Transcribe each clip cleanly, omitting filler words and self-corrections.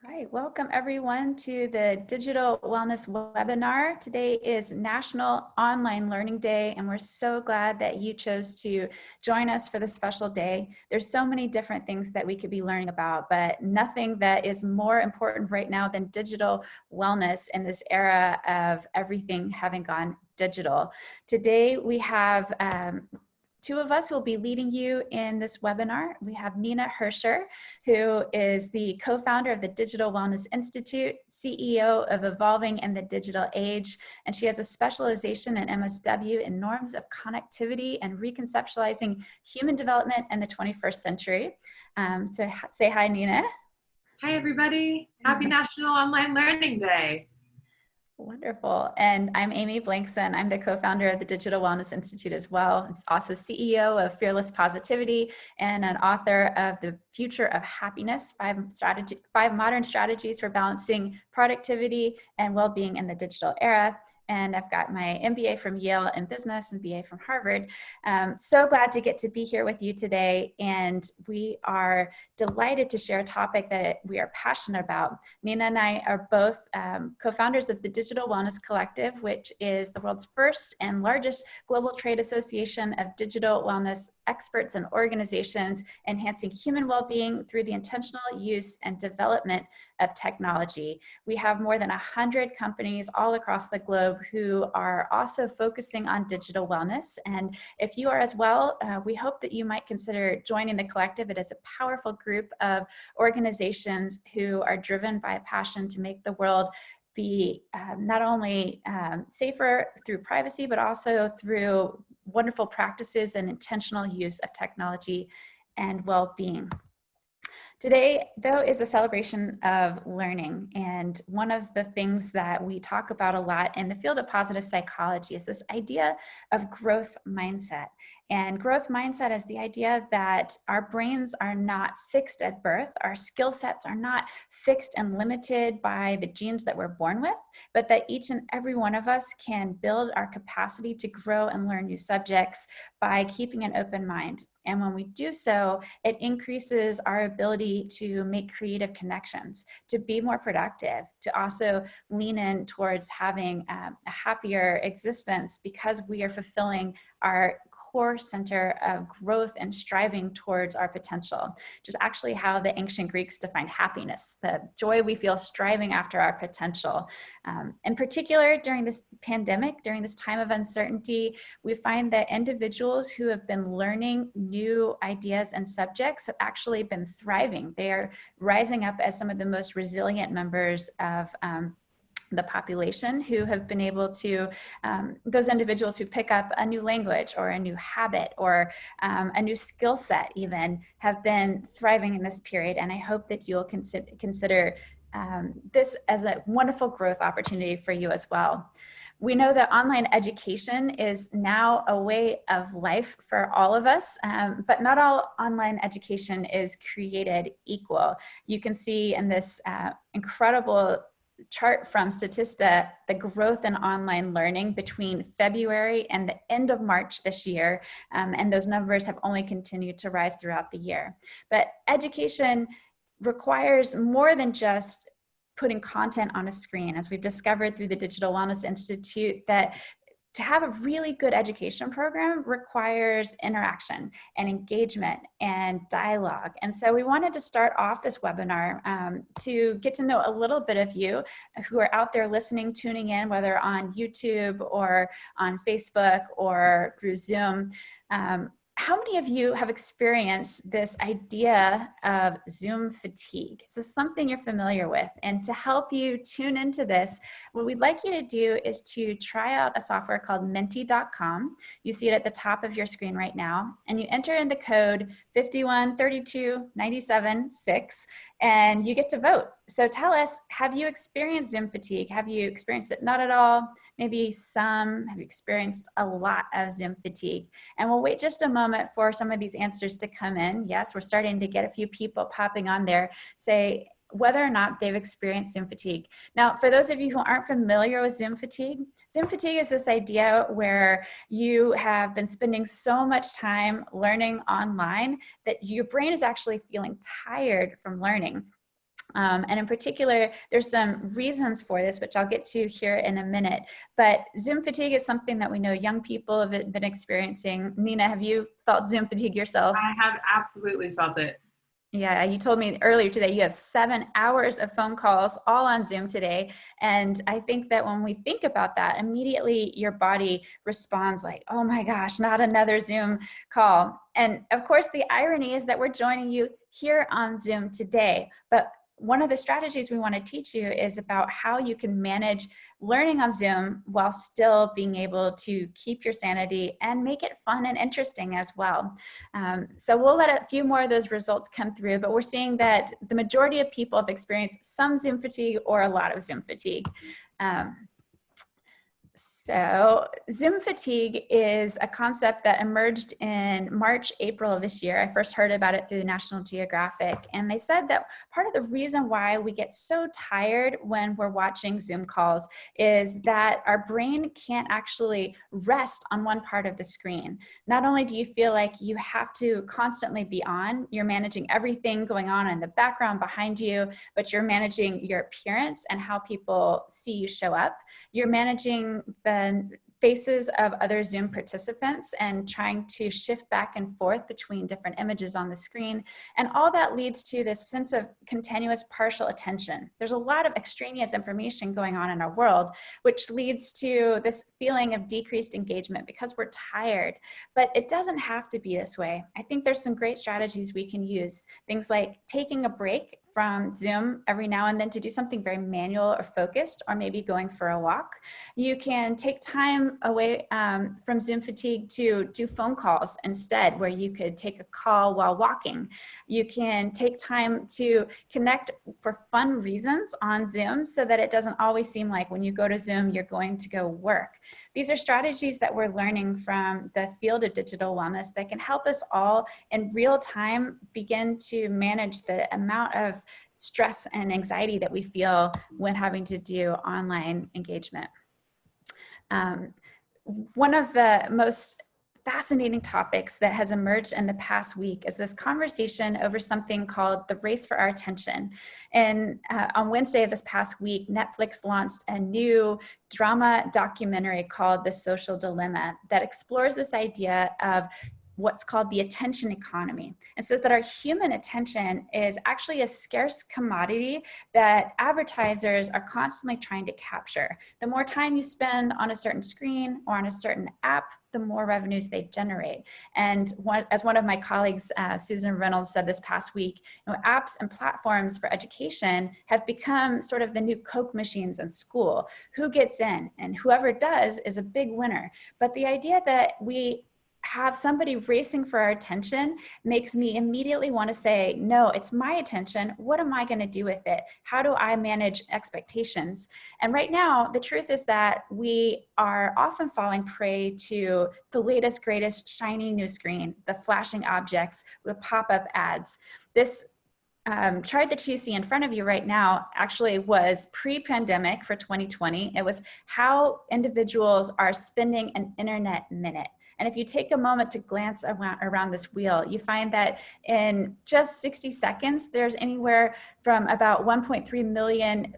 All right, welcome everyone to the Digital Wellness webinar. Today is National Online Learning Day, and we're so glad that you chose to join us for this special day. There's so many different things that we could be learning about, but nothing that is more important right now than digital wellness in this era of everything having gone digital. Today we have two of us will be leading you in this webinar. We have Nina Herscher, who is the co-founder of the Digital Wellness Institute, CEO of Evolving in the Digital Age, and she has a specialization in MSW in norms of connectivity and reconceptualizing human development in the 21st century. So say hi, Nina. Hi, everybody. Happy National Online Learning Day. Wonderful. And I'm Amy Blankson. I'm the co-founder of the Digital Wellness Institute as well. I'm also CEO of Fearless Positivity and an author of The Future of Happiness, five modern strategies for balancing productivity and well-being in the digital era. And I've got my MBA from Yale in business and BA from Harvard. So glad to get to be here with you today. And we are delighted to share a topic that we are passionate about. Nina and I are both co-founders of the Digital Wellness Collective, which is the world's first and largest global trade association of digital wellness experts and organizations enhancing human well-being through the intentional use and development of technology. We have more than 100 companies all across the globe who are also focusing on digital wellness. And if you are as well, we hope that you might consider joining the collective. It is a powerful group of organizations who are driven by a passion to make the world be not only safer through privacy, but also through wonderful practices and intentional use of technology and well-being. Today, though, is a celebration of learning. And one of the things that we talk about a lot in the field of positive psychology is this idea of growth mindset. And growth mindset is the idea that our brains are not fixed at birth. Our skill sets are not fixed and limited by the genes that we're born with, but that each and every one of us can build our capacity to grow and learn new subjects by keeping an open mind. And when we do so, it increases our ability to make creative connections, to be more productive, to also lean in towards having a happier existence because we are fulfilling our core center of growth and striving towards our potential, which is actually how the ancient Greeks defined happiness, the joy we feel striving after our potential. In particular, during this pandemic, during this time of uncertainty, we find that individuals who have been learning new ideas and subjects have actually been thriving. They are rising up as some of the most resilient members of the population who have been able to, those individuals who pick up a new language or a new habit or a new skill set even have been thriving in this period. And I hope that you'll consider this as a wonderful growth opportunity for you as well. We know that online education is now a way of life for all of us, but not all online education is created equal. You can see in this incredible chart from Statista the growth in online learning between February and the end of March this year, and those numbers have only continued to rise throughout the year. But education requires more than just putting content on a screen, as we've discovered through the Digital Wellness Institute, that to have a really good education program requires interaction and engagement and dialogue. And so we wanted to start off this webinar to get to know a little bit of you who are out there listening, tuning in, whether on YouTube or on Facebook or through Zoom. How many of you have experienced this idea of Zoom fatigue? Is this something you're familiar with? And to help you tune into this, what we'd like you to do is to try out a software called Menti.com. You see it at the top of your screen right now, and you enter in the code 5132976, and you get to vote. So tell us, have you experienced Zoom fatigue? Have you experienced it not at all? Maybe some. Have you experienced a lot of Zoom fatigue? And we'll wait just a moment for some of these answers to come in. Yes, we're starting to get a few people popping on there, say whether or not they've experienced Zoom fatigue. Now, for those of you who aren't familiar with Zoom fatigue is this idea where you have been spending so much time learning online that your brain is actually feeling tired from learning. And in particular, there's some reasons for this, which I'll get to here in a minute. But Zoom fatigue is something that we know young people have been experiencing. Nina, have you felt Zoom fatigue yourself? I have absolutely felt it. Yeah, you told me earlier today you have 7 hours of phone calls all on Zoom today. And I think that when we think about that, immediately your body responds like, oh my gosh, not another Zoom call. And of course, the irony is that we're joining you here on Zoom today. But one of the strategies we want to teach you is about how you can manage learning on Zoom while still being able to keep your sanity and make it fun and interesting as well. So we'll let a few more of those results come through, but we're seeing that the majority of people have experienced some Zoom fatigue or a lot of Zoom fatigue. So Zoom fatigue is a concept that emerged in March, April of this year. I first heard about it through National Geographic, and they said that part of the reason why we get so tired when we're watching Zoom calls is that our brain can't actually rest on one part of the screen. Not only do you feel like you have to constantly be on, you're managing everything going on in the background behind you, but you're managing your appearance and how people see you show up. You're managing the faces of other Zoom participants and trying to shift back and forth between different images on the screen. And all that leads to this sense of continuous partial attention. There's a lot of extraneous information going on in our world, which leads to this feeling of decreased engagement because we're tired. But it doesn't have to be this way. I think there's some great strategies we can use. Things like taking a break from Zoom every now and then to do something very manual or focused, or maybe going for a walk. You can take time away from Zoom fatigue to do phone calls instead, where you could take a call while walking. You can take time to connect for fun reasons on Zoom so that it doesn't always seem like when you go to Zoom, you're going to go work. These are strategies that we're learning from the field of digital wellness that can help us all in real time begin to manage the amount of stress and anxiety that we feel when having to do online engagement. One of the most fascinating topics that has emerged in the past week is this conversation over something called the race for our attention. And on Wednesday of this past week, Netflix launched a new drama documentary called The Social Dilemma that explores this idea of what's called the attention economy. It says that our human attention is actually a scarce commodity that advertisers are constantly trying to capture. The more time you spend on a certain screen or on a certain app, the more revenues they generate. And as one of my colleagues, Susan Reynolds, said this past week, apps and platforms for education have become sort of the new Coke machines in school. Who gets in? And whoever does is a big winner. But the idea that we have somebody racing for our attention makes me immediately want to say, no, it's my attention. What am I going to do with it? How do I manage expectations? And right now, the truth is that we are often falling prey to the latest, greatest, shiny new screen, the flashing objects, the pop-up ads. This chart that you see in front of you right now actually was pre-pandemic for 2020. It was how individuals are spending an internet minute. And if you take a moment to glance around this wheel, you find that in just 60 seconds, there's anywhere from about 1.3 million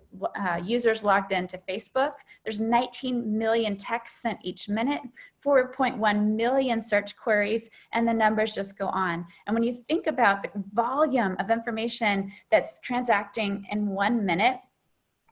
users logged into Facebook. There's 19 million texts sent each minute, 4.1 million search queries, and the numbers just go on. And when you think about the volume of information that's transacting in 1 minute,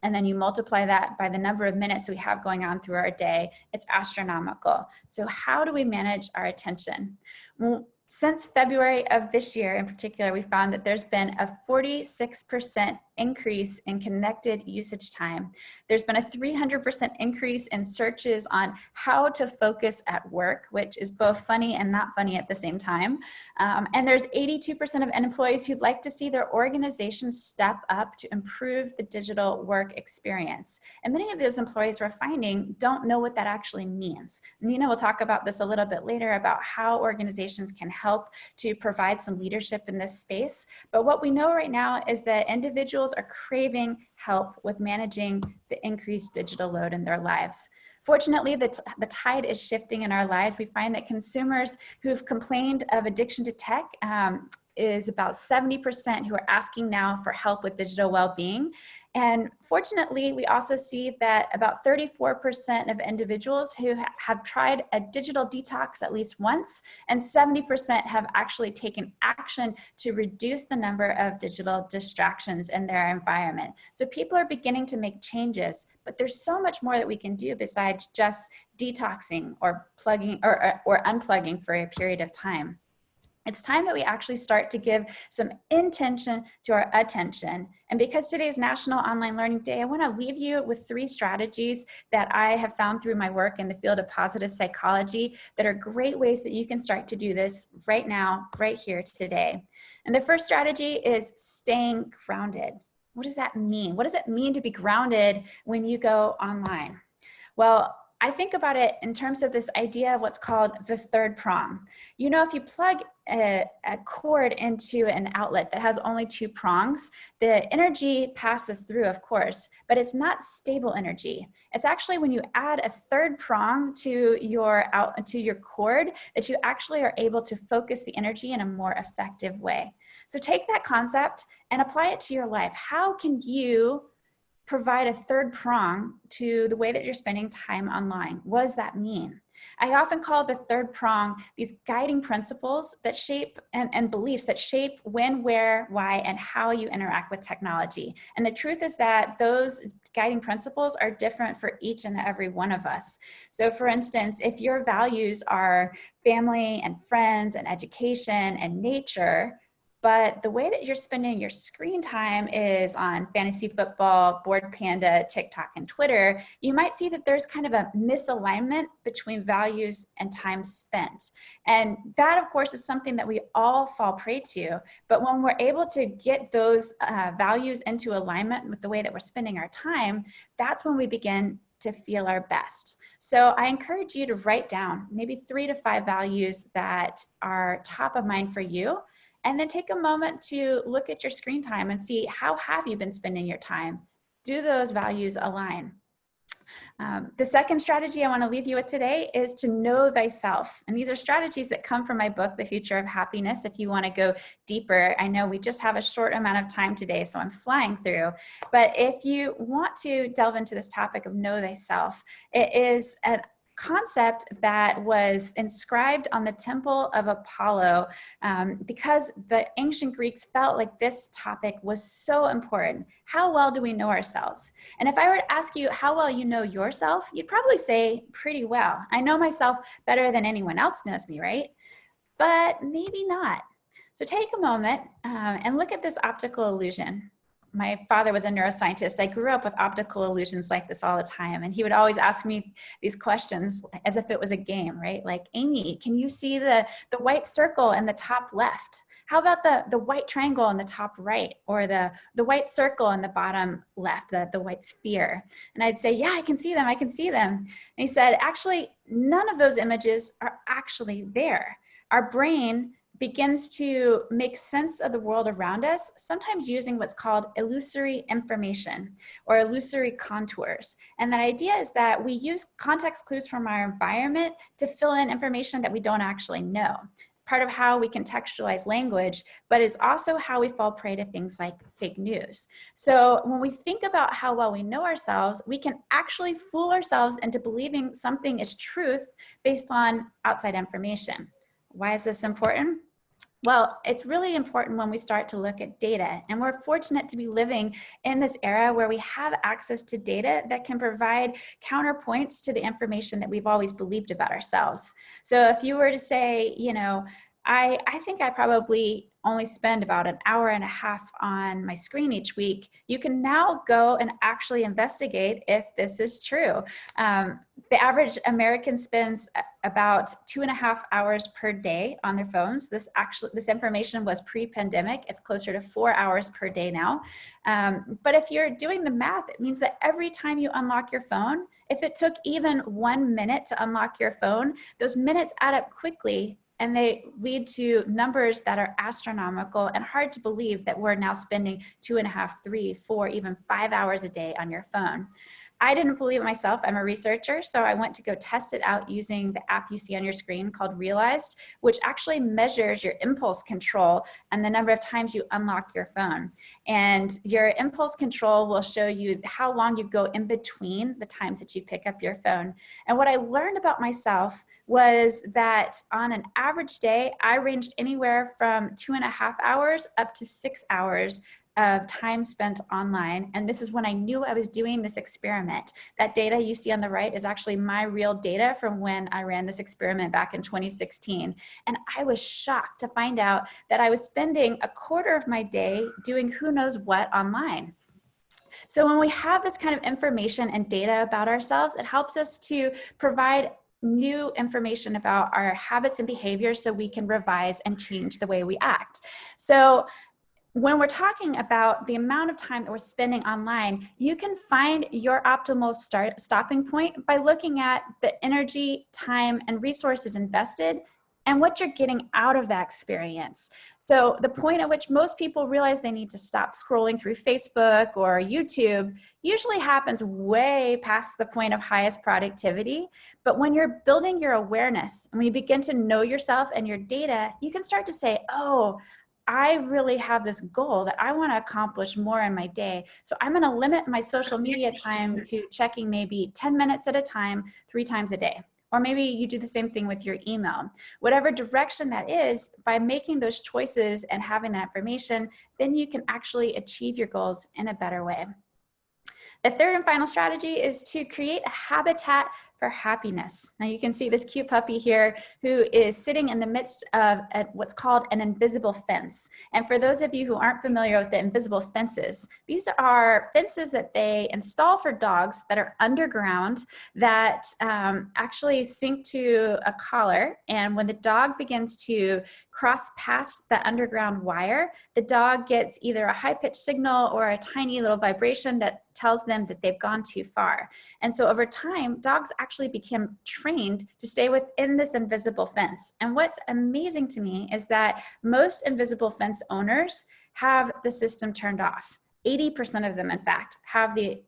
and then you multiply that by the number of minutes we have going on through our day, it's astronomical. So how do we manage our attention? Well, since February of this year in particular, we found that there's been a 46% increase in connected usage time. There's been a 300% increase in searches on how to focus at work, which is both funny and not funny at the same time. And there's 82% of employees who'd like to see their organization step up to improve the digital work experience. And many of those employees we're finding don't know what that actually means. Nina will talk about this a little bit later about how organizations can help to provide some leadership in this space. But what we know right now is that individuals are craving help with managing the increased digital load in their lives. Fortunately, the tide is shifting in our lives. We find that consumers who've complained of addiction to tech is about 70% who are asking now for help with digital well-being. And fortunately, we also see that about 34% of individuals who have tried a digital detox at least once, and 70% have actually taken action to reduce the number of digital distractions in their environment. So people are beginning to make changes, but there's so much more that we can do besides just detoxing or plugging or unplugging for a period of time. It's time that we actually start to give some intention to our attention. And because today is National Online Learning Day, I want to leave you with 3 strategies that I have found through my work in the field of positive psychology that are great ways that you can start to do this right now, right here today. And the first strategy is staying grounded. What does that mean? What does it mean to be grounded when you go online? Well, I think about it in terms of this idea of what's called the third prong. You know, if you plug a cord into an outlet that has only 2 prongs, the energy passes through, of course, but it's not stable energy. It's actually when you add a third prong to your cord that you actually are able to focus the energy in a more effective way. So take that concept and apply it to your life. How can you provide a third prong to the way that you're spending time online? What does that mean? I often call the third prong these guiding principles that shape and beliefs that shape when, where, why, and how you interact with technology. And the truth is that those guiding principles are different for each and every one of us. So for instance, if your values are family and friends and education and nature, but the way that you're spending your screen time is on fantasy football, Board Panda, TikTok, and Twitter, you might see that there's kind of a misalignment between values and time spent. And that, of course, is something that we all fall prey to. But when we're able to get those values into alignment with the way that we're spending our time, that's when we begin to feel our best. So I encourage you to write down maybe 3 to 5 values that are top of mind for you. And then take a moment to look at your screen time and see how have you been spending your time. Do those values align? The second strategy I want to leave you with today is to know thyself. And these are strategies that come from my book, The Future of Happiness. If you want to go deeper, I know we just have a short amount of time today, so I'm flying through. But if you want to delve into this topic of know thyself, it is a concept that was inscribed on the Temple of Apollo because the ancient Greeks felt like this topic was so important. How well do we know ourselves? And if I were to ask you how well you know yourself, you'd probably say pretty well. I know myself better than anyone else knows me, right? But maybe not. So take a moment and look at this optical illusion. My father was a neuroscientist. I grew up with optical illusions like this all the time. And he would always ask me these questions as if it was a game, right? Like, Amy, can you see the white circle in the top left? How about the white triangle in the top right? Or the white circle in the bottom left, the white sphere? And I'd say, yeah, I can see them. I can see them. And he said, actually, none of those images are actually there. Our brain begins to make sense of the world around us, sometimes using what's called illusory information or illusory contours. And the idea is that we use context clues from our environment to fill in information that we don't actually know. It's part of how we contextualize language, but it's also how we fall prey to things like fake news. So when we think about how well we know ourselves, we can actually fool ourselves into believing something is truth based on outside information. Why is this important? Well, it's really important when we start to look at data, and we're fortunate to be living in this era where we have access to data that can provide counterpoints to the information that we've always believed about ourselves. So if you were to say, you know, I think I probably only spend about an hour and a half on my screen each week, you can now go and actually investigate if this is true. The average American spends about 2.5 hours per day on their phones. This information was pre-pandemic. It's closer to 4 hours per day now. But if you're doing the math, it means that every time you unlock your phone, if it took even 1 minute to unlock your phone, those minutes add up quickly, and they lead to numbers that are astronomical and hard to believe that we're now spending 2.5, 3, 4, even 5 hours a day on your phone. I didn't believe it myself. I'm a researcher, so I went to go test it out using the app you see on your screen called Realized, which actually measures your impulse control and the number of times you unlock your phone. And your impulse control will show you how long you go in between the times that you pick up your phone. And what I learned about myself was that on an average day, I ranged anywhere from 2.5 hours up to 6 hours of time spent online. And this is when I knew I was doing this experiment. That data you see on the right is actually my real data from when I ran this experiment back in 2016. And I was shocked to find out that I was spending a quarter of my day doing who knows what online. So when we have this kind of information and data about ourselves, it helps us to provide new information about our habits and behaviors so we can revise and change the way we act. So when we're talking about the amount of time that we're spending online, you can find your optimal stopping point by looking at the energy, time, and resources invested and what you're getting out of that experience. So the point at which most people realize they need to stop scrolling through Facebook or YouTube usually happens way past the point of highest productivity. But when you're building your awareness and when you begin to know yourself and your data, you can start to say, oh, I really have this goal that I want to accomplish more in my day. So I'm going to limit my social media time to checking maybe 10 minutes at a time, 3 times a day. Or maybe you do the same thing with your email. Whatever direction that is, by making those choices and having that information, then you can actually achieve your goals in a better way. The third and final strategy is to create a habitat for happiness. Now you can see this cute puppy here who is sitting in the midst of what's called an invisible fence. And for those of you who aren't familiar with the invisible fences, these are fences that they install for dogs that are underground that actually sync to a collar. And when the dog begins to cross past the underground wire, the dog gets either a high-pitched signal or a tiny little vibration that tells them that they've gone too far. And so over time, dogs actually became trained to stay within this invisible fence. And what's amazing to me is that most invisible fence owners have the system turned off. 80% of them, in fact, have the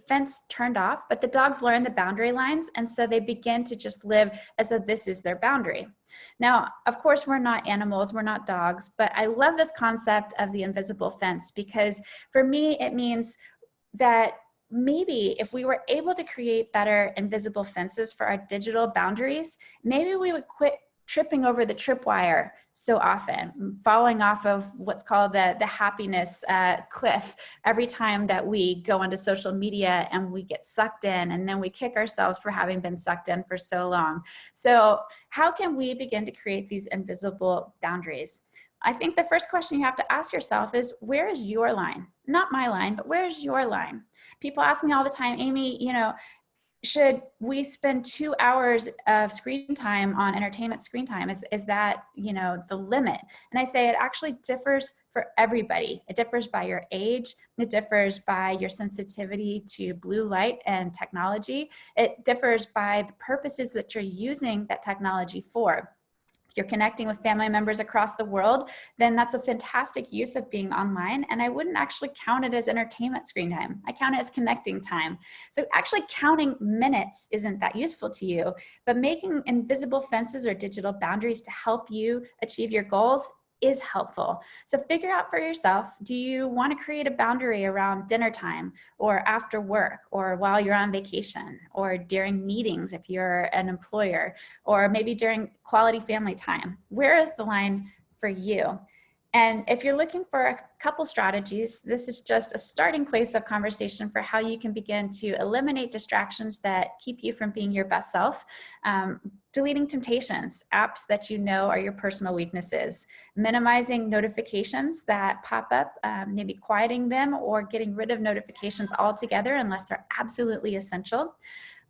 fence turned off, but the dogs learn the boundary lines, and so they begin to just live as though this is their boundary. Now, of course, we're not animals, we're not dogs, but I love this concept of the invisible fence because for me, it means that maybe if we were able to create better invisible fences for our digital boundaries, maybe we would quit tripping over the tripwire so often, falling off of what's called the happiness cliff every time that we go onto social media and we get sucked in, and then we kick ourselves for having been sucked in for so long. So how can we begin to create these invisible boundaries? I think the first question you have to ask yourself is, where is your line? Not my line, but where is your line? People ask me all the time, Amy, should we spend 2 hours of screen time on entertainment screen time? Is that, the limit? And I say it actually differs for everybody. It differs by your age. It differs by your sensitivity to blue light and technology. It differs by the purposes that you're using that technology for. If you're connecting with family members across the world, then that's a fantastic use of being online. And I wouldn't actually count it as entertainment screen time. I count it as connecting time. So actually counting minutes isn't that useful to you, but making invisible fences or digital boundaries to help you achieve your goals is helpful. So figure out for yourself, do you want to create a boundary around dinner time or after work or while you're on vacation or during meetings if you're an employer, or maybe during quality family time? Where is the line for you? And if you're looking for a couple strategies, this is just a starting place of conversation for how you can begin to eliminate distractions that keep you from being your best self. Deleting temptations, apps that you know are your personal weaknesses, minimizing notifications that pop up, maybe quieting them or getting rid of notifications altogether unless they're absolutely essential.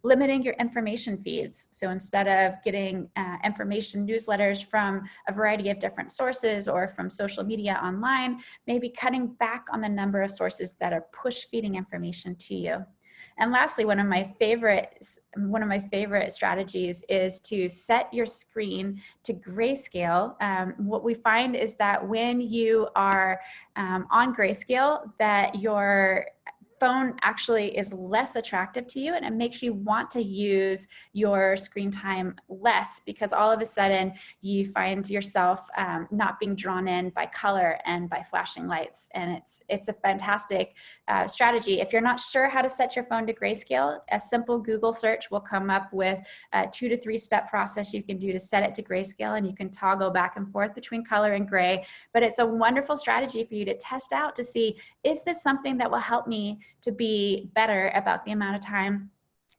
Limiting your information feeds. So instead of getting information newsletters from a variety of different sources or from social media online, maybe cutting back on the number of sources that are push feeding information to you. And lastly, one of my favorite strategies is to set your screen to grayscale. What we find is that when you are on grayscale, that your phone actually is less attractive to you, and it makes you want to use your screen time less, because all of a sudden you find yourself not being drawn in by color and by flashing lights. And it's a fantastic strategy. If you're not sure how to set your phone to grayscale, a simple Google search will come up with a 2 to 3 step process you can do to set it to grayscale, and you can toggle back and forth between color and gray. But it's a wonderful strategy for you to test out to see, is this something that will help me to be better about the amount of time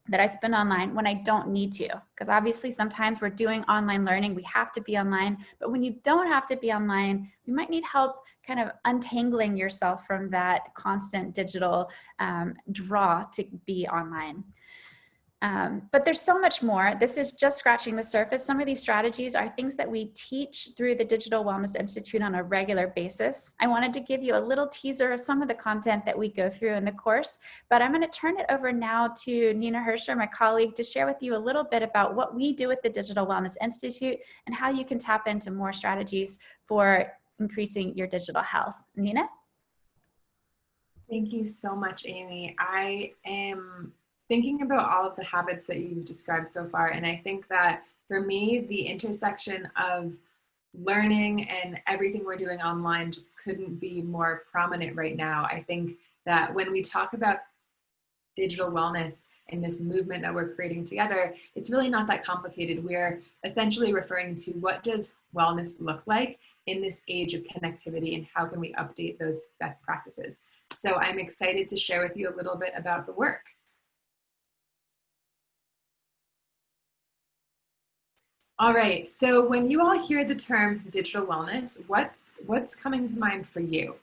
that I spend online when I don't need to? Because obviously sometimes we're doing online learning, we have to be online, but when you don't have to be online, you might need help kind of untangling yourself from that constant digital draw to be online. But there's so much more. This is just scratching the surface. Some of these strategies are things that we teach through the Digital Wellness Institute on a regular basis. I wanted to give you a little teaser of some of the content that we go through in the course, but I'm going to turn it over now to Nina Herscher, my colleague, to share with you a little bit about what we do at the Digital Wellness Institute and how you can tap into more strategies for increasing your digital health. Nina? Thank you so much, Amy. I am thinking about all of the habits that you've described so far, and I think that for me, the intersection of learning and everything we're doing online just couldn't be more prominent right now. I think that when we talk about digital wellness and this movement that we're creating together, it's really not that complicated. We're essentially referring to what does wellness look like in this age of connectivity, and how can we update those best practices. So I'm excited to share with you a little bit about the work. All right, so when you all hear the term digital wellness, what's coming to mind for you?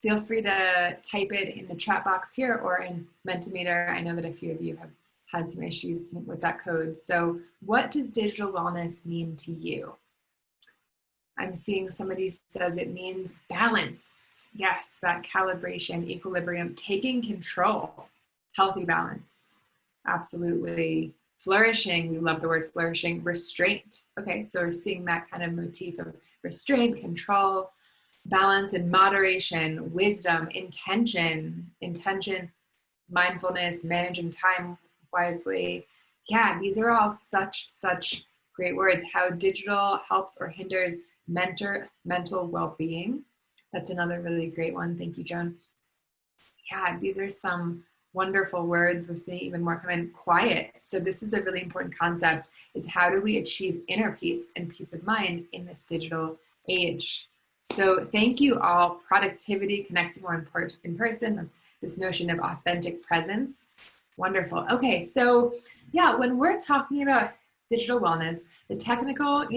Feel free to type it in the chat box here or in Mentimeter. I know that a few of you have had some issues with that code. So what does digital wellness mean to you? I'm seeing somebody says it means balance. Yes, that calibration, equilibrium, taking control, healthy balance. Absolutely. Flourishing, we love the word flourishing. Restraint. Okay, so we're seeing that kind of motif of restraint, control, balance and moderation, wisdom, intention, mindfulness, managing time wisely. Yeah, these are all such great words. How digital helps or hinders mental well-being. That's another really great one. Thank you, Joan. Yeah, these are some wonderful words. We're seeing even more come in. Quiet. So this is a really important concept, is how do we achieve inner peace and peace of mind in this digital age? So thank you all. Productivity, connecting more in person. That's this notion of authentic presence. Wonderful. Okay, so yeah, when we're talking about digital wellness, the technical,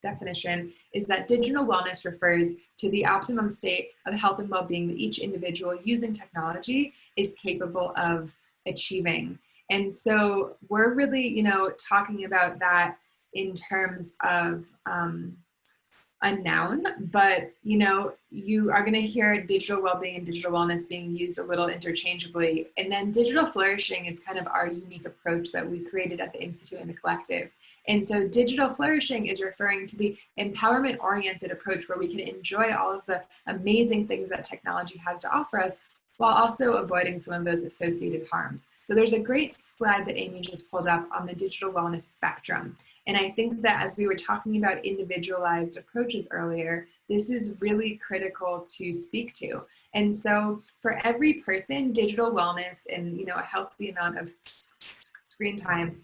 definition is that digital wellness refers to the optimum state of health and well-being that each individual using technology is capable of achieving. And so we're really, talking about that in terms of a noun, but you are going to hear digital well-being and digital wellness being used a little interchangeably. And then digital flourishing is kind of our unique approach that we created at the Institute and the Collective. And so digital flourishing is referring to the empowerment-oriented approach where we can enjoy all of the amazing things that technology has to offer us, while also avoiding some of those associated harms. So there's a great slide that Amy just pulled up on the digital wellness spectrum. And I think that as we were talking about individualized approaches earlier, this is really critical to speak to. And so for every person, digital wellness and a healthy amount of screen time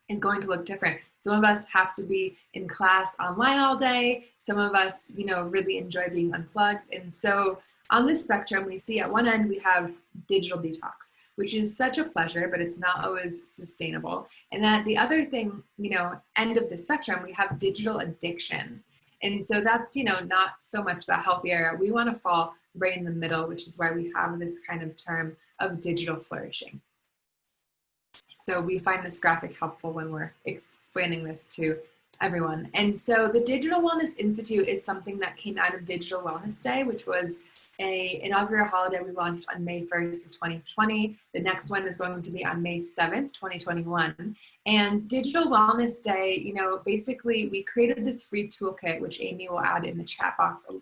is going to look different. Some of us have to be in class online all day. Some of us, really enjoy being unplugged. And so on this spectrum, we see at one end, we have digital detox, which is such a pleasure, but it's not always sustainable. And then at the other thing, end of the spectrum, we have digital addiction. And so that's, not so much that healthy area. We want to fall right in the middle, which is why we have this kind of term of digital flourishing. So we find this graphic helpful when we're explaining this to everyone. And so the Digital Wellness Institute is something that came out of Digital Wellness Day, which was an inaugural holiday we launched on May 1st of 2020. The next one is going to be on May 7th, 2021. And Digital Wellness Day, basically we created this free toolkit, which Amy will add in the chat box a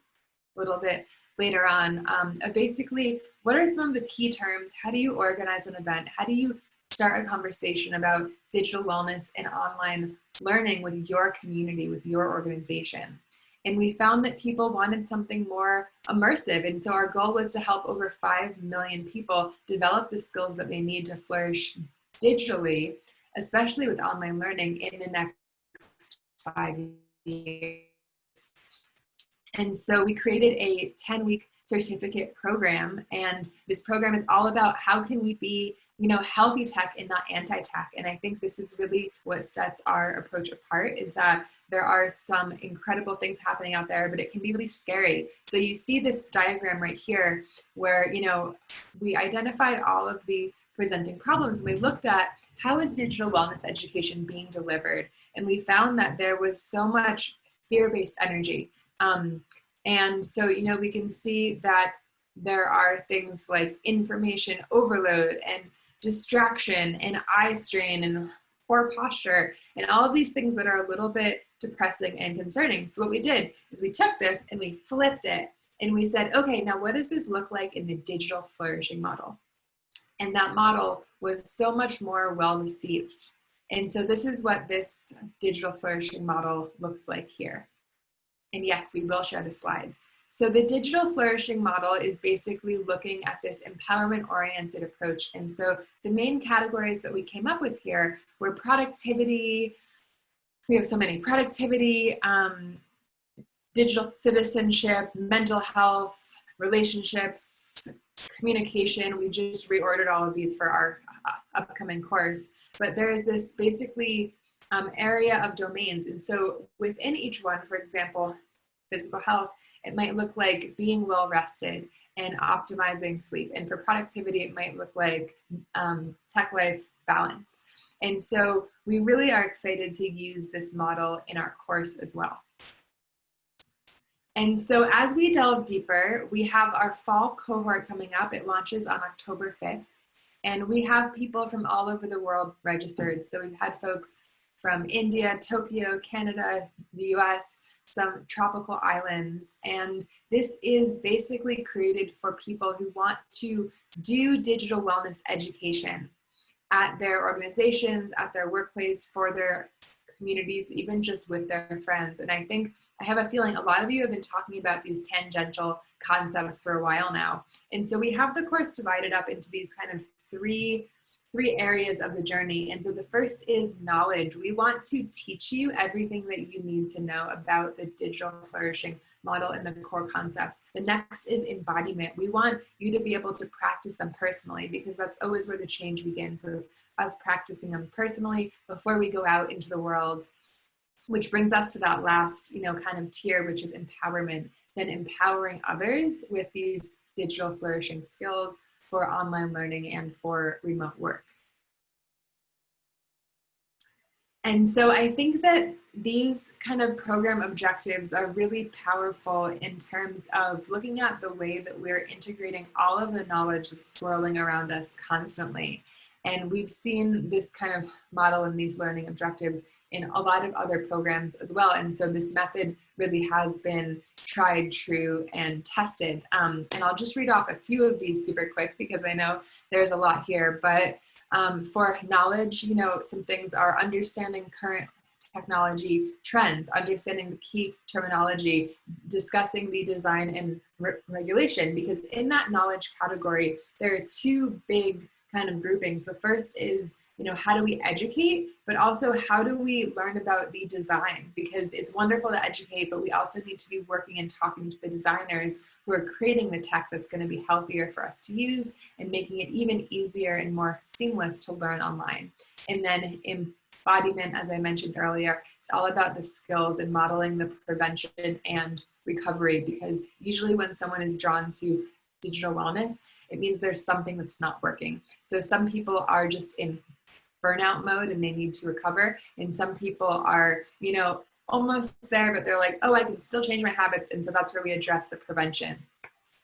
little bit later on, of basically what are some of the key terms? How do you organize an event? How do you start a conversation about digital wellness and online learning with your community, with your organization? And we found that people wanted something more immersive. And so our goal was to help over 5 million people develop the skills that they need to flourish digitally, especially with online learning in the next 5 years. And so we created a 10-week certificate program. And this program is all about how can we be, healthy tech and not anti-tech. And I think this is really what sets our approach apart, is that there are some incredible things happening out there, but it can be really scary. So you see this diagram right here where, we identified all of the presenting problems, and we looked at how is digital wellness education being delivered? And we found that there was so much fear-based energy. And so, we can see that there are things like information overload and distraction and eye strain and poor posture and all of these things that are a little bit depressing and concerning. So what we did is we took this and we flipped it and we said, okay, now what does this look like in the digital flourishing model? And that model was so much more well received. And so this is what this digital flourishing model looks like here. And yes, we will share the slides. So the digital flourishing model is basically looking at this empowerment-oriented approach. And so the main categories that we came up with here were productivity. We have so many: productivity, digital citizenship, mental health, relationships, communication. We just reordered all of these for our upcoming course. But there is this basically area of domains. And so within each one, for example, physical health, it might look like being well rested and optimizing sleep. And for productivity, it might look like tech life balance. And so we really are excited to use this model in our course as well. And so as we delve deeper, we have our fall cohort coming up. It launches on October 5th. And we have people from all over the world registered. So we've had folks from India, Tokyo, Canada, the US, some tropical islands. And this is basically created for people who want to do digital wellness education at their organizations, at their workplace, for their communities, even just with their friends. And I have a feeling a lot of you have been talking about these tangential concepts for a while now. And so we have the course divided up into these kind of three areas of the journey. And so the first is knowledge. We want to teach you everything that you need to know about the digital flourishing model and the core concepts. The next is embodiment. We want you to be able to practice them personally, because that's always where the change begins, with us practicing them personally before we go out into the world, which brings us to that last, kind of tier, which is empowerment, then empowering others with these digital flourishing skills for online learning and for remote work. And so I think that these kind of program objectives are really powerful in terms of looking at the way that we're integrating all of the knowledge that's swirling around us constantly. And we've seen this kind of model and these learning objectives in a lot of other programs as well. And so this method really has been tried, true, and tested. And I'll just read off a few of these super quick, because I know there's a lot here. But for knowledge, some things are understanding current technology trends, understanding the key terminology, discussing the design and regulation, because in that knowledge category, there are two big kind of groupings. The first is, how do we educate, but also how do we learn about the design? Because it's wonderful to educate, but we also need to be working and talking to the designers who are creating the tech that's going to be healthier for us to use and making it even easier and more seamless to learn online. And then embodiment, as I mentioned earlier, it's all about the skills and modeling the prevention and recovery, because usually when someone is drawn to digital wellness, it means there's something that's not working. So some people are just in burnout mode and they need to recover. And some people are, almost there, but they're like, oh, I can still change my habits. And so that's where we address the prevention.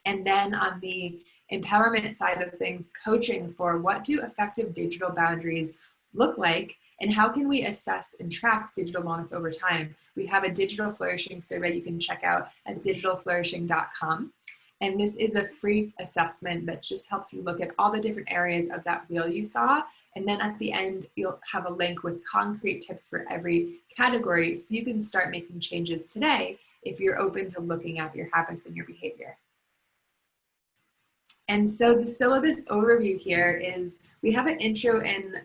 And then on the empowerment side of things, coaching for what do effective digital boundaries look like, and how can we assess and track digital wellness over time? We have a digital flourishing survey you can check out at digitalflourishing.com. And this is a free assessment that just helps you look at all the different areas of that wheel you saw. And then at the end, you'll have a link with concrete tips for every category so you can start making changes today if you're open to looking at your habits and your behavior. And so the syllabus overview here is, we have an intro and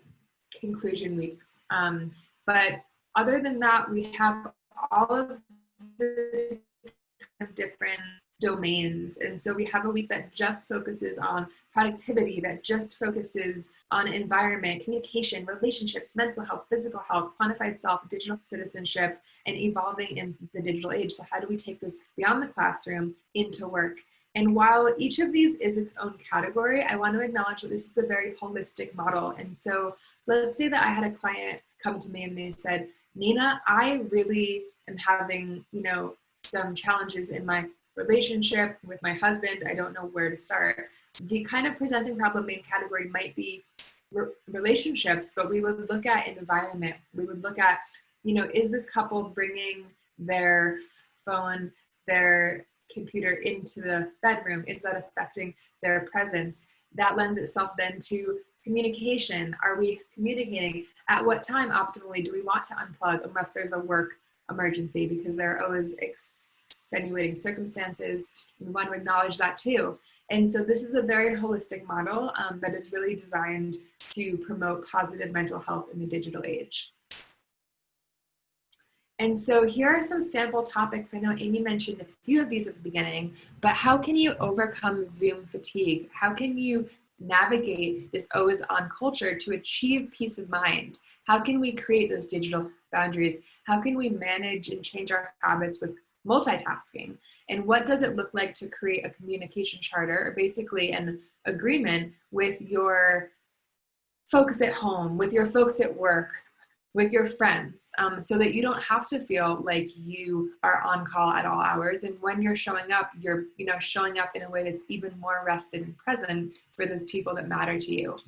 conclusion weeks. But other than that, we have all of the different domains. And so we have a week that just focuses on productivity, that just focuses on environment, communication, relationships, mental health, physical health, quantified self, digital citizenship, and evolving in the digital age. So how do we take this beyond the classroom into work? And while each of these is its own category, I want to acknowledge that this is a very holistic model. And so let's say that I had a client come to me and they said, Nina, I really am having, some challenges in my relationship with my husband. I don't know where to start. The kind of presenting problem main category might be relationships, but we would look at environment. We would look at, is this couple bringing their phone, their computer into the bedroom? Is that affecting their presence? That lends itself then to communication. Are we communicating? At what time optimally do we want to unplug unless there's a work emergency, because there are always extenuating circumstances. We want to acknowledge that too. And so this is a very holistic model that is really designed to promote positive mental health in the digital age. And so here are some sample topics. I know Amy mentioned a few of these at the beginning, but how can you overcome Zoom fatigue? How can you navigate this always on culture to achieve peace of mind? How can we create those digital boundaries? How can we manage and change our habits with multitasking? And what does it look like to create a communication charter, or basically an agreement with your folks at home, with your folks at work, with your friends, so that you don't have to feel like you are on call at all hours. And when you're showing up, you're showing up in a way that's even more rested and present for those people that matter to you.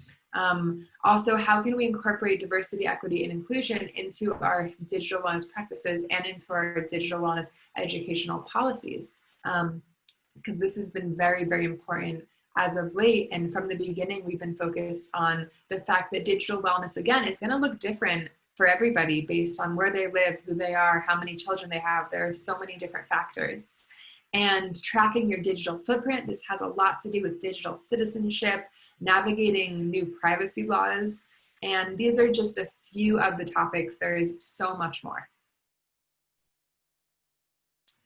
Also, how can we incorporate diversity, equity, and inclusion into our digital wellness practices and into our digital wellness educational policies? Because this has been very, very important as of late. And from the beginning, we've been focused on the fact that digital wellness, again, it's going to look different for everybody based on where they live, who they are, how many children they have. There are so many different factors. And tracking your digital footprint, this has a lot to do with digital citizenship, navigating new privacy laws. And these are just a few of the topics. There is so much more.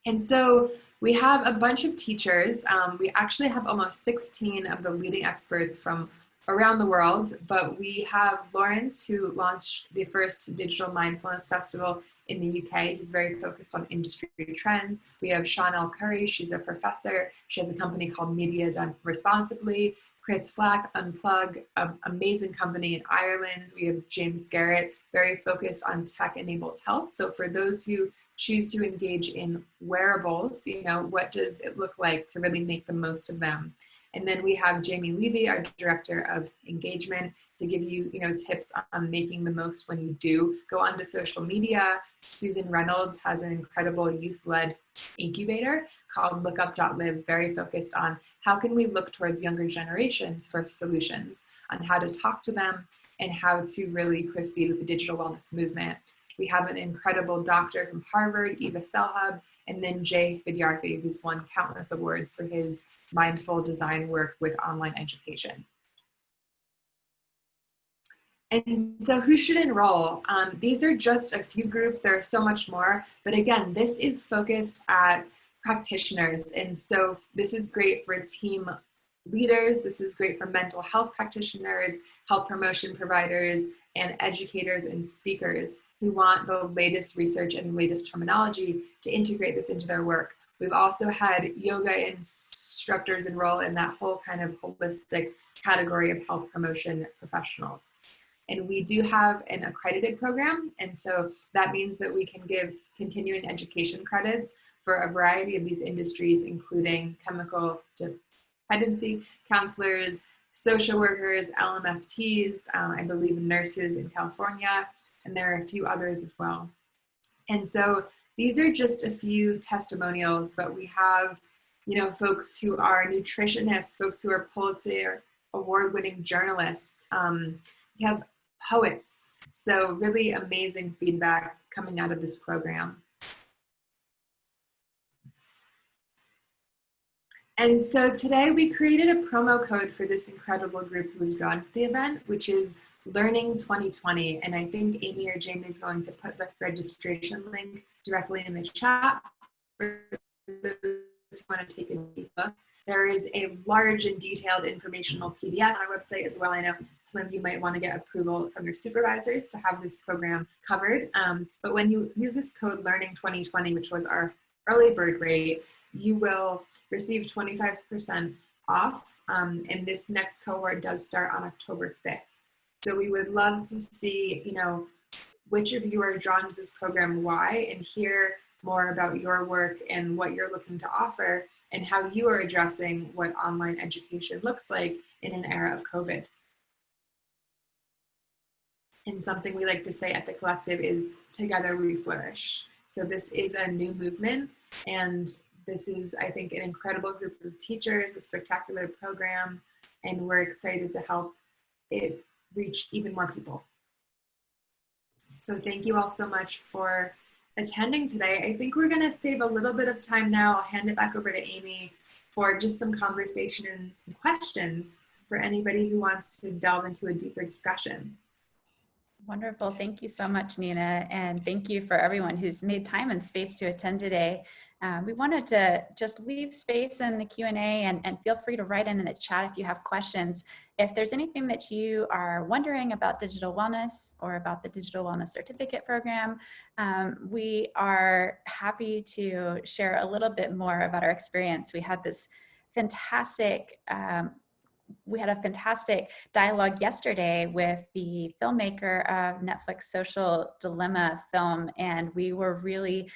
And so we have a bunch of teachers. We actually have almost 16 of the leading experts from around the world, but we have Lawrence, who launched the first Digital Mindfulness Festival in the UK. He's very focused on industry trends. We have Chanel Curry, she's a professor. She has a company called Media Done Responsibly. Chris Flack, Unplug, an amazing company in Ireland. We have James Garrett, very focused on tech-enabled health. So for those who choose to engage in wearables, what does it look like to really make the most of them? And then we have Jamie Levy, our Director of Engagement, to give you, tips on making the most when you do go onto social media. Susan Reynolds has an incredible youth-led incubator called lookup.live, very focused on how can we look towards younger generations for solutions on how to talk to them and how to really proceed with the digital wellness movement. We have an incredible doctor from Harvard, Eva Selhub, and then Jay Vidyarthi, who's won countless awards for his mindful design work with online education. And so who should enroll? These are just a few groups. There are so much more. But again, this is focused at practitioners. And so this is great for team leaders. This is great for mental health practitioners, health promotion providers, and educators and speakers who want the latest research and latest terminology to integrate this into their work. We've also had yoga instructors enroll in that whole kind of holistic category of health promotion professionals. And we do have an accredited program. And so that means that we can give continuing education credits for a variety of these industries, including chemical dependency counselors, social workers, LMFTs, I believe nurses in California, and there are a few others as well. And so these are just a few testimonials, but we have, folks who are nutritionists, folks who are Pulitzer award-winning journalists. We have poets. So really amazing feedback coming out of this program. And so today we created a promo code for this incredible group who was drawn to the event, which is Learning 2020. And I think Amy or Jamie is going to put the registration link directly in the chat for those who want to take a deep look. There is a large and detailed informational PDF on our website as well. I know some of you might want to get approval from your supervisors to have this program covered. But when you use this code Learning 2020, which was our early bird rate, you will receive 25% off. And this next cohort does start on October 5th. So we would love to see, which of you are drawn to this program, why, and hear more about your work and what you're looking to offer and how you are addressing what online education looks like in an era of COVID. And something we like to say at the collective is together we flourish. So this is a new movement, and this is, I think, an incredible group of teachers, a spectacular program, and we're excited to help it reach even more people. So thank you all so much for attending today. I think we're going to save a little bit of time now. I'll hand it back over to Amy for just some conversation and some questions for anybody who wants to delve into a deeper discussion. Wonderful. Thank you so much, Nina. And thank you for everyone who's made time and space to attend today. We wanted to just leave space in the Q&A and feel free to write in the chat if you have questions. If there's anything that you are wondering about digital wellness or about the Digital Wellness Certificate Program, we are happy to share a little bit more about our experience. We had this fantastic dialogue yesterday with the filmmaker of Netflix Social Dilemma film, and we were really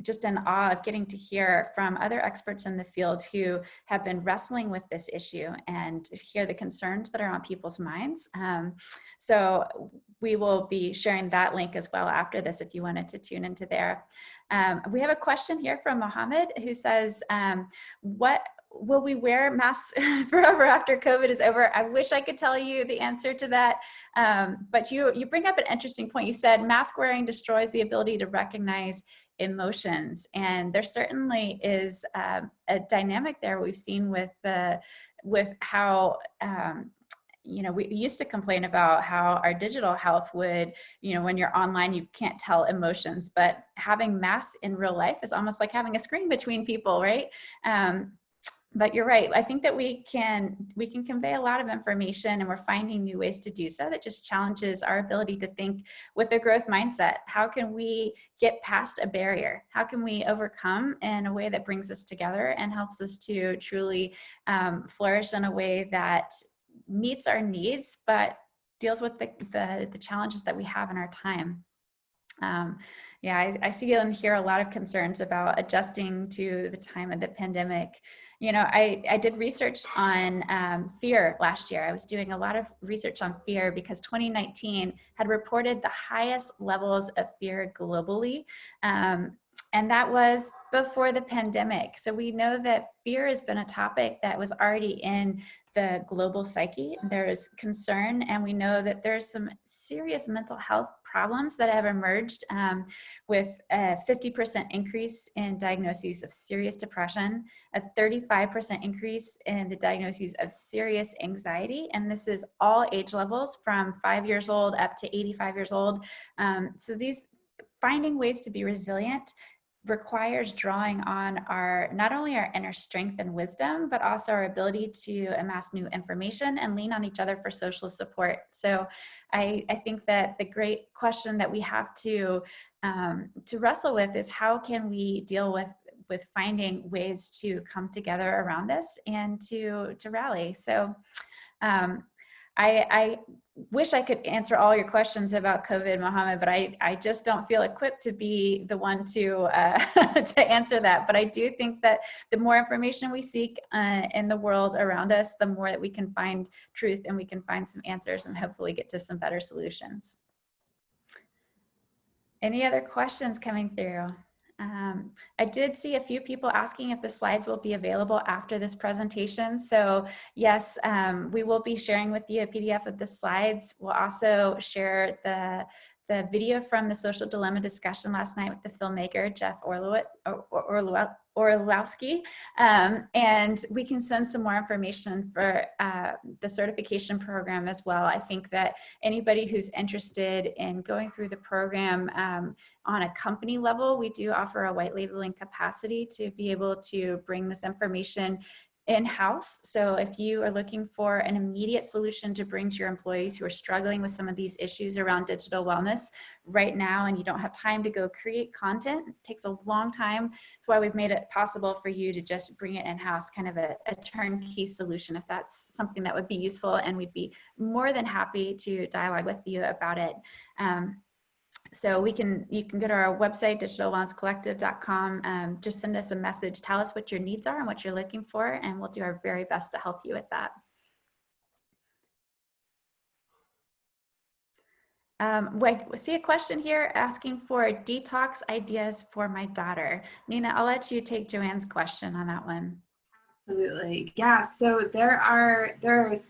just in awe of getting to hear from other experts in the field who have been wrestling with this issue and hear the concerns that are on people's minds. So we will be sharing that link as well after this if you wanted to tune into there. We have a question here from Mohammed who says, what will we wear masks forever after COVID is over? I wish I could tell you the answer to that. But you bring up an interesting point. You said mask wearing destroys the ability to recognize emotions. And there certainly is a dynamic there we've seen with how, we used to complain about how our digital health would, when you're online, you can't tell emotions, but having masks in real life is almost like having a screen between people, right? But you're right. I think that we can convey a lot of information, and we're finding new ways to do so that just challenges our ability to think with a growth mindset. How can we get past a barrier? How can we overcome in a way that brings us together and helps us to truly flourish in a way that meets our needs, but deals with the challenges that we have in our time? I see and hear a lot of concerns about adjusting to the time of the pandemic. I did research on fear last year. I was doing a lot of research on fear because 2019 had reported the highest levels of fear globally. And that was before the pandemic. So we know that fear has been a topic that was already in the global psyche. There's concern, and we know that there's some serious mental health problems that have emerged with a 50% increase in diagnoses of serious depression, a 35% increase in the diagnoses of serious anxiety. And this is all age levels from 5 years old up to 85 years old. So these finding ways to be resilient requires drawing on not only our inner strength and wisdom, but also our ability to amass new information and lean on each other for social support. So I think that the great question that we have to wrestle with is how can we deal with finding ways to come together around this and to rally. So I wish I could answer all your questions about COVID, Mohammed, but I just don't feel equipped to be the one to to answer that. But I do think that the more information we seek in the world around us, the more that we can find truth and we can find some answers and hopefully get to some better solutions. Any other questions coming through? I did see a few people asking if the slides will be available after this presentation. So yes, we will be sharing with you a PDF of the slides. We'll also share the video from the social dilemma discussion last night with the filmmaker, Jeff Orlowski. And we can send some more information for the certification program as well. I think that anybody who's interested in going through the program on a company level, we do offer a white labeling capacity to be able to bring this information in-house. So if you are looking for an immediate solution to bring to your employees who are struggling with some of these issues around digital wellness right now, and you don't have time to go create content, it takes a long time. That's why we've made it possible for you to just bring it in-house, kind of a turnkey solution, if that's something that would be useful, and we'd be more than happy to dialogue with you about it. So you can go to our website, digitalwellnesscollective.com. Just send us a message, tell us what your needs are and what you're looking for, and we'll do our very best to help you with that. I see a question here asking for detox ideas for my daughter. Nina, I'll let you take Joanne's question on that one. Absolutely. Yeah. So there are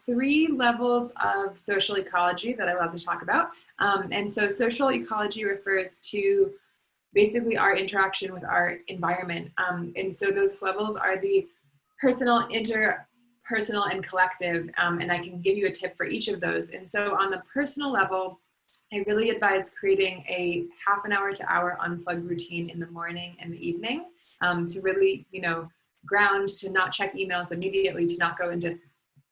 3 levels of social ecology that I love to talk about. And so social ecology refers to basically our interaction with our environment. And so those levels are the personal, interpersonal, and collective. And I can give you a tip for each of those. And so on the personal level, I really advise creating a half an hour to hour unplugged routine in the morning and the evening to really, ground, to not check emails immediately, to not go into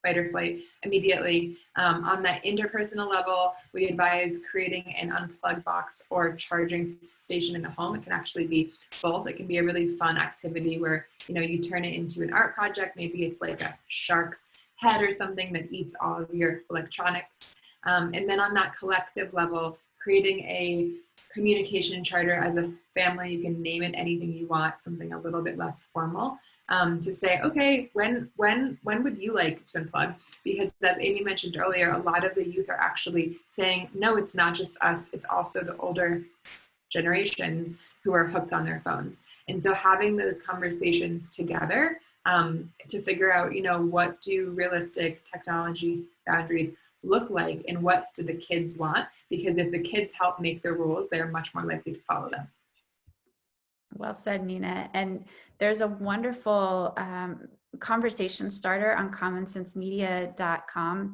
fight or flight immediately. On that interpersonal level, we advise creating an unplugged box or charging station in the home. It can actually be both. It can be a really fun activity where, you turn it into an art project. Maybe it's like a shark's head or something that eats all of your electronics. And then on that collective level, creating a communication charter as a family. You can name it anything you want, something a little bit less formal, to say, okay, when would you like to unplug? Because as Amy mentioned earlier, a lot of the youth are actually saying, no, it's not just us, it's also the older generations who are hooked on their phones. And so having those conversations together to figure out, what do realistic technology boundaries look like and what do the kids want? Because if the kids help make the rules, they're much more likely to follow them. Well said, Nina. And there's a wonderful conversation starter on commonsensemedia.com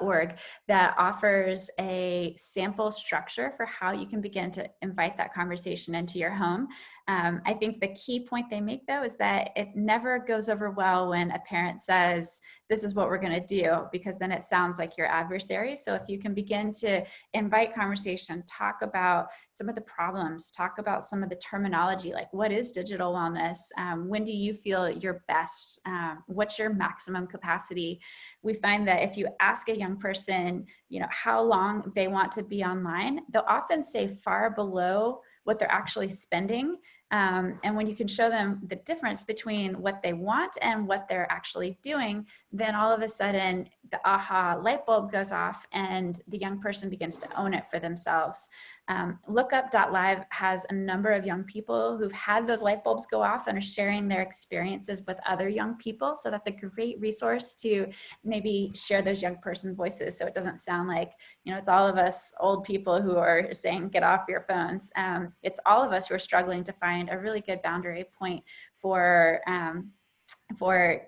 .org that offers a sample structure for how you can begin to invite that conversation into your home. I think the key point they make, though, is that it never goes over well when a parent says, this is what we're going to do, because then it sounds like your adversary. So if you can begin to invite conversation, talk about some of the problems, talk about some of the terminology, like what is digital wellness? When do you feel your best? What's your maximum capacity? We find that if you ask a young person, how long they want to be online, they'll often say far below what they're actually spending. And when you can show them the difference between what they want and what they're actually doing, then all of a sudden the aha light bulb goes off and the young person begins to own it for themselves. Lookup.live has a number of young people who've had those light bulbs go off and are sharing their experiences with other young people. So that's a great resource to maybe share those young person voices, so it doesn't sound like, it's all of us old people who are saying, get off your phones. It's all of us who are struggling to find a really good boundary point for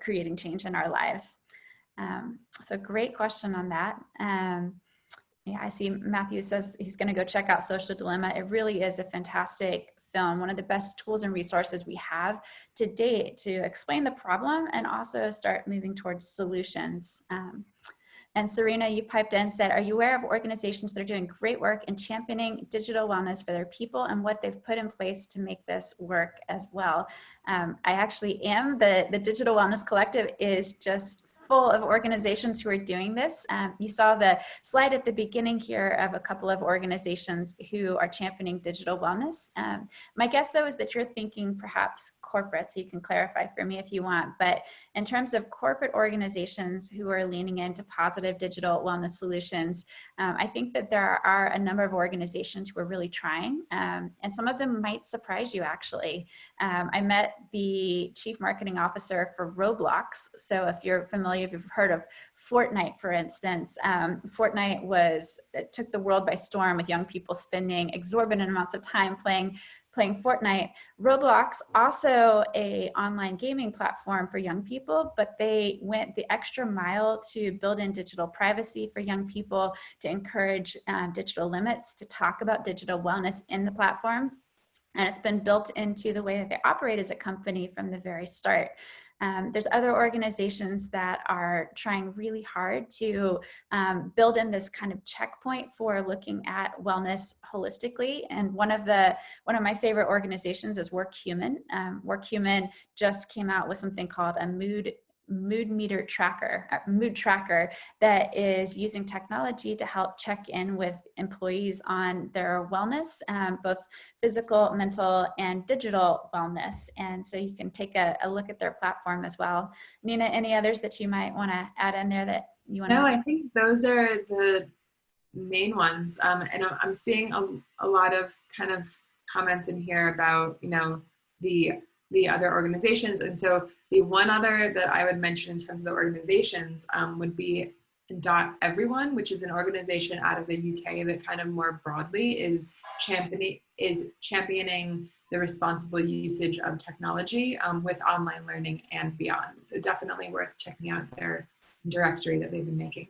creating change in our lives. So great question on that. Yeah, I see Matthew says he's going to go check out Social Dilemma. It really is a fantastic film, one of the best tools and resources we have to date to explain the problem and also start moving towards solutions. And Serena, you piped in and said, are you aware of organizations that are doing great work in championing digital wellness for their people and what they've put in place to make this work as well? I actually am. The Digital Wellness Collective is just full of organizations who are doing this. You saw the slide at the beginning here of a couple of organizations who are championing digital wellness. My guess, though, is that you're thinking perhaps corporate, so you can clarify for me if you want. But in terms of corporate organizations who are leaning into positive digital wellness solutions, I think that there are a number of organizations who are really trying, and some of them might surprise you, actually. I met the chief marketing officer for Roblox. So if you're familiar, if you've heard of Fortnite, for instance, Fortnite took the world by storm with young people spending exorbitant amounts of time playing Fortnite. Roblox, also a online gaming platform for young people, but they went the extra mile to build in digital privacy for young people, to encourage digital limits, to talk about digital wellness in the platform. And it's been built into the way that they operate as a company from the very start. There's other organizations that are trying really hard to build in this kind of checkpoint for looking at wellness holistically. And one of my favorite organizations is WorkHuman. WorkHuman just came out with something called a mood tracker that is using technology to help check in with employees on their wellness, both physical, mental, and digital wellness. And so you can take a look at their platform as well. Nina, any others that you might want to add in there that you want to mention? I think those are the main ones. And I'm seeing a lot of kind of comments in here about, the other organizations. And so the one other that I would mention in terms of the organizations would be Everyone, which is an organization out of the UK that kind of more broadly is championing the responsible usage of technology with online learning and beyond. So definitely worth checking out their directory that they've been making.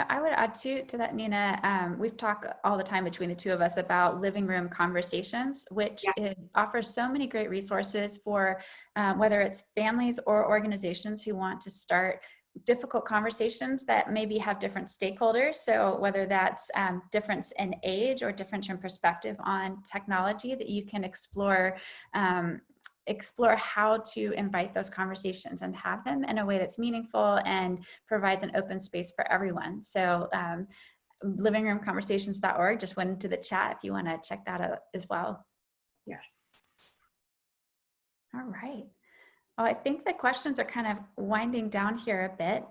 I would add to that, Nina. We've talked all the time between the two of us about living room conversations, which offers so many great resources for whether it's families or organizations who want to start difficult conversations that maybe have different stakeholders. So whether that's difference in age or difference in perspective on technology, that you can explore how to invite those conversations and have them in a way that's meaningful and provides an open space for everyone. So livingroomconversations.org, just went into the chat if you want to check that out as well. Yes. All right. Well, I think the questions are kind of winding down here a bit,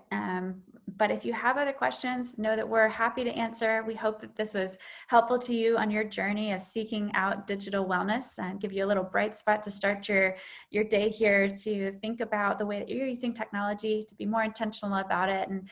but if you have other questions, know that we're happy to answer. We hope that this was helpful to you on your journey of seeking out digital wellness and give you a little bright spot to start your day here, to think about the way that you're using technology, to be more intentional about it, and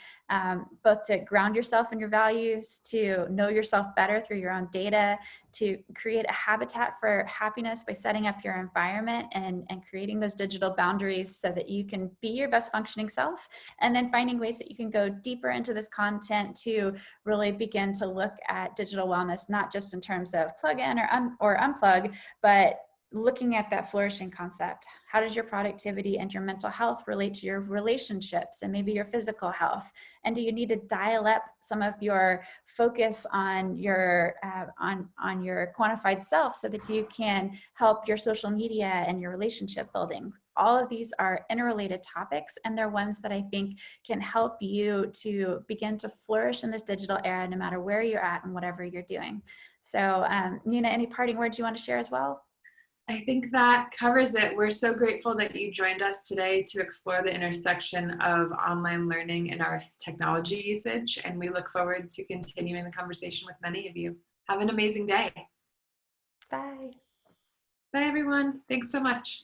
both to ground yourself in your values, to know yourself better through your own data, to create a habitat for happiness by setting up your environment and creating those digital boundaries so that you can be your best functioning self, and then finding ways that you can go deeper into this content to really begin to look at digital wellness, not just in terms of plug in or unplug, but looking at that flourishing concept. How does your productivity and your mental health relate to your relationships and maybe your physical health? And do you need to dial up some of your focus on your on your quantified self so that you can help your social media and your relationship building? All of these are interrelated topics, and they're ones that I think can help you to begin to flourish in this digital era, no matter where you're at and whatever you're doing. So Nina, any parting words you want to share as well? I think that covers it. We're so grateful that you joined us today to explore the intersection of online learning and our technology usage, and we look forward to continuing the conversation with many of you. Have an amazing day. Bye. Bye, everyone. Thanks so much.